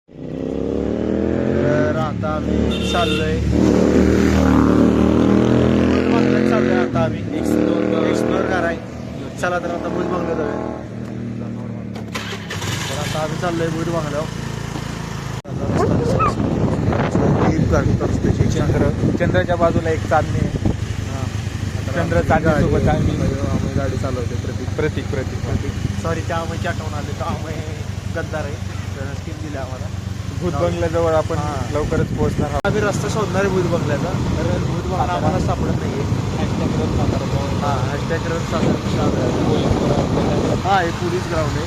तर आता आम्ही चाललोय आता आम्ही एक्सप्लोर कराय. चला तर आता भूत बंगल्यात जाऊया. तर आता आम्ही चाललोय भूत बंगल्यावर. चंद्राच्या बाजूला एक चांदणी आहे. चंद्र चांदणीसोबत आम्ही गाडी चालवते. प्रतीक सॉरी त्या आम्ही आठवण आले तर आम्ही गद्दार आहे. तर स्किप दिली आम्हाला. भूत बंगल्याजवळ आपण लवकरच पोहोचणार आहोत. आम्ही रस्ता शोधणार आहे भूत बंगल्याचा. तर भूत बंगला आम्हाला सापडत नाहीये. हॅशटॅग रन हा हे पोलीस ग्राउंड आहे.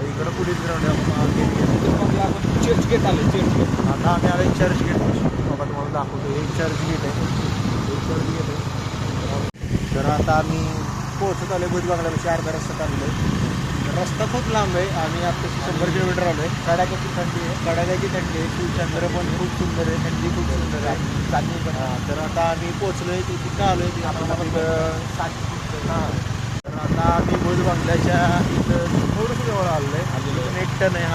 इकडं पोलीस ग्राउंड आहे. आपण चर्च गेट आले. चर्च गेट आता आम्ही आलो चर्च गेट. बाबा तुम्हाला दाखवतो. एक चर्च गेट आहे. तर आता आम्ही पोहोचत आलो भूत बंगल्यापाशी. अर्धा रस्ता चाललो आहे. रस्ता खूप लांब आहे. आम्ही आता 100 किलोमीटर आलो आहे. कडाक्याची थंडी आहे. चंद्र पण खूप सुंदर आहे. थंडी खूप सुंदर आहे. चांदणी पण. तर आता आम्ही पोहोचलोय. तिथे का आलोय ते हां. तर आता आम्ही भूत बंगल्याच्या इथं थोडंसं जवळ आलो आहे. एक टन आहे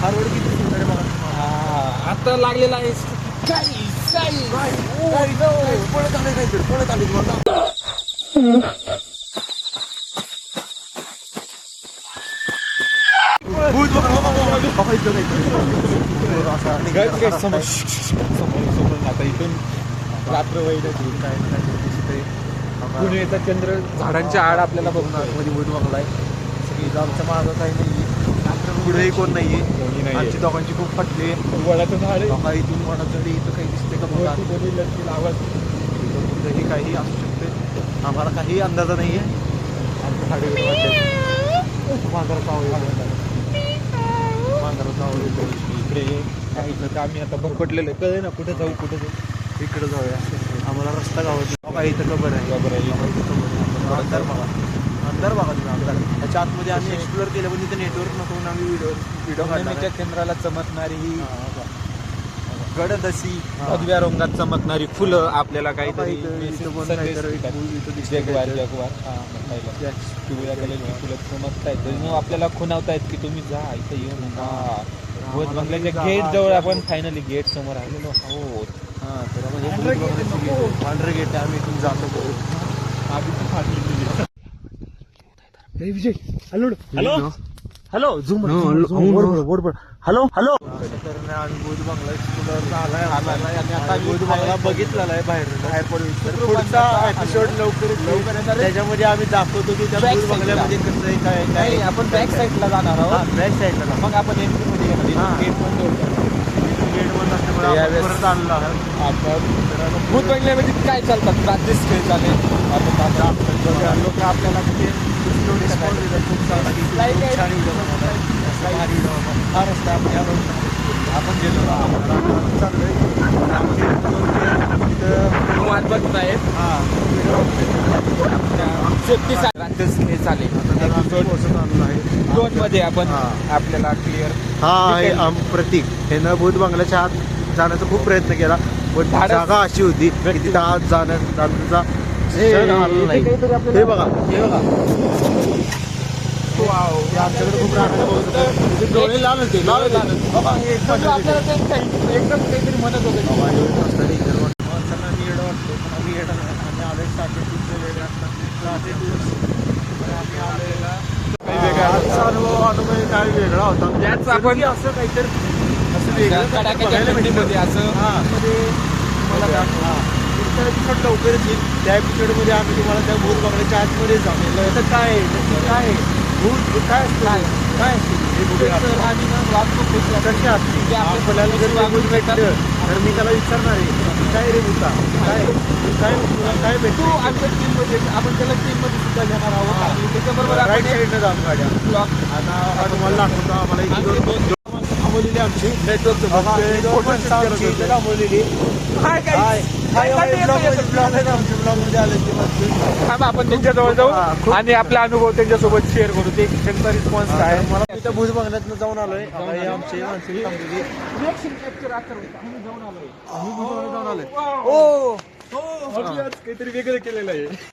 हा रोड किती सुंदर आहे बघा. आता लागलेला आहे. पळत आले समोर आता इथून रात्र वाईट पुणेचा चंद्र झाडांच्या आड आपल्याला बघणार. मध्ये भूत बंगला आहे. सगळी आमच्या मागं काही नाही आहे. पुढेही कोण नाही आहे. आमची दोघांची खूप फटली आहे. वडाचं झाड आहे. इथून वडाचडी इथं काही दिसते का बघा. आवाज इथंही काही असू शकते. आम्हाला काही अंदाजा नाही आहे. आमच्या इकडे इकडे आम्ही आता भरकटलेलं आहे. कळे ना कुठे जाऊ. इकडे जाऊया. आम्हाला रस्ता गावत नाही. इथं खबर आहे. अंधार बघा. अंधार बघा तुम्ही. अंधार त्याच्या आतमध्ये आम्ही एक्सप्लोर केलं पण तिथे नेटवर्क नको म्हणून आम्ही व्हिडिओ पौर्णिमेच्या केंद्राला चमकणारी ही गडदसी भगव्या रंगात चमकणारी फुलं आपल्याला काहीतरी जगवार पिवळ्या कलरची फुलं चमकतायत. आपल्याला खुणावतायत की तुम्ही जा इथं येऊ नका. भूत बंगल्याच्या गेट जवळ आपण फायनली गेट समोर आलेलो आहोत. पांढरे गेट आम्ही इथून जातो. विजय हॅलो झूम हॅलो आम्ही भूत बंगला एक्सप्लोर आलाय आणि आता भूत बंगला बघितलेला आहे बाहेर पडून. तर पुढचा एपिसोड लवकर त्याच्यामध्ये आम्ही दाखवतो की त्या भूत बंगल्यामध्ये कसं आहे काय. आपण बॅक साईडला जाणार आहोत. बॅक साईडला मग आपण एंट्री मध्ये गेट बंद गेट परत आणला आपण भूत बंगल्यामध्ये काय चालतात. प्रादेश खेळ चालेल. लोक आपल्याला हा रस्ता आपण गेलो चाललोय. बघताय सेफ्टी चालेल. दोन मध्ये आपण आपल्याला क्लिअर. हा प्रतीक हे न भूत बंगल्याच्या आत जाण्याचा खूप प्रयत्न केला पण जागा अशी होती की तिथं आत जाण्याचा हे बघा आमच्याकडे खूप डोळे लाल होते. एकदम काहीतरी म्हणत होते. येडं वाटतो पण आम्ही येडा नाही. आम्ही आलोय 7:30 वेगळे असतात. आजचा अनुभव काय वेगळा होता. त्याच आपण असं काहीतरी असं वेगळं असं मला पुढचा एपिसोड लवकरच येईल. त्या एपिसोडमध्ये आम्ही तुम्हाला त्या भूत बंगल्याच्या आतमध्ये जाऊ. तर काय काय भूत काय काय कशा असते आपल्याला जर भूत भेटलं तर मी त्याला विचारणार आहे काय रे भूता काय काय काय भेटतो. आमच्या टीममध्ये आपण त्याला टीममध्ये सुद्धा घेणार आहोत. त्याच्याबरोबर राईट साईडनं जाऊन गाड्या ब्लॉक आता तुम्हाला दाखवतो. आम्हाला थांबवलेली आमची नेटवर्क थांबवलेली. आपण त्यांच्याजवळ जाऊ आणि आपला अनुभव त्यांच्यासोबत शेअर करू. ते त्यांचा रिस्पॉन्स काय. मला तिथं भूत बंगल्यातनं जाऊन आलोय. आमची माणसं थांबलेली. जाऊन आलोय. काहीतरी वेगळं केलेलं आहे.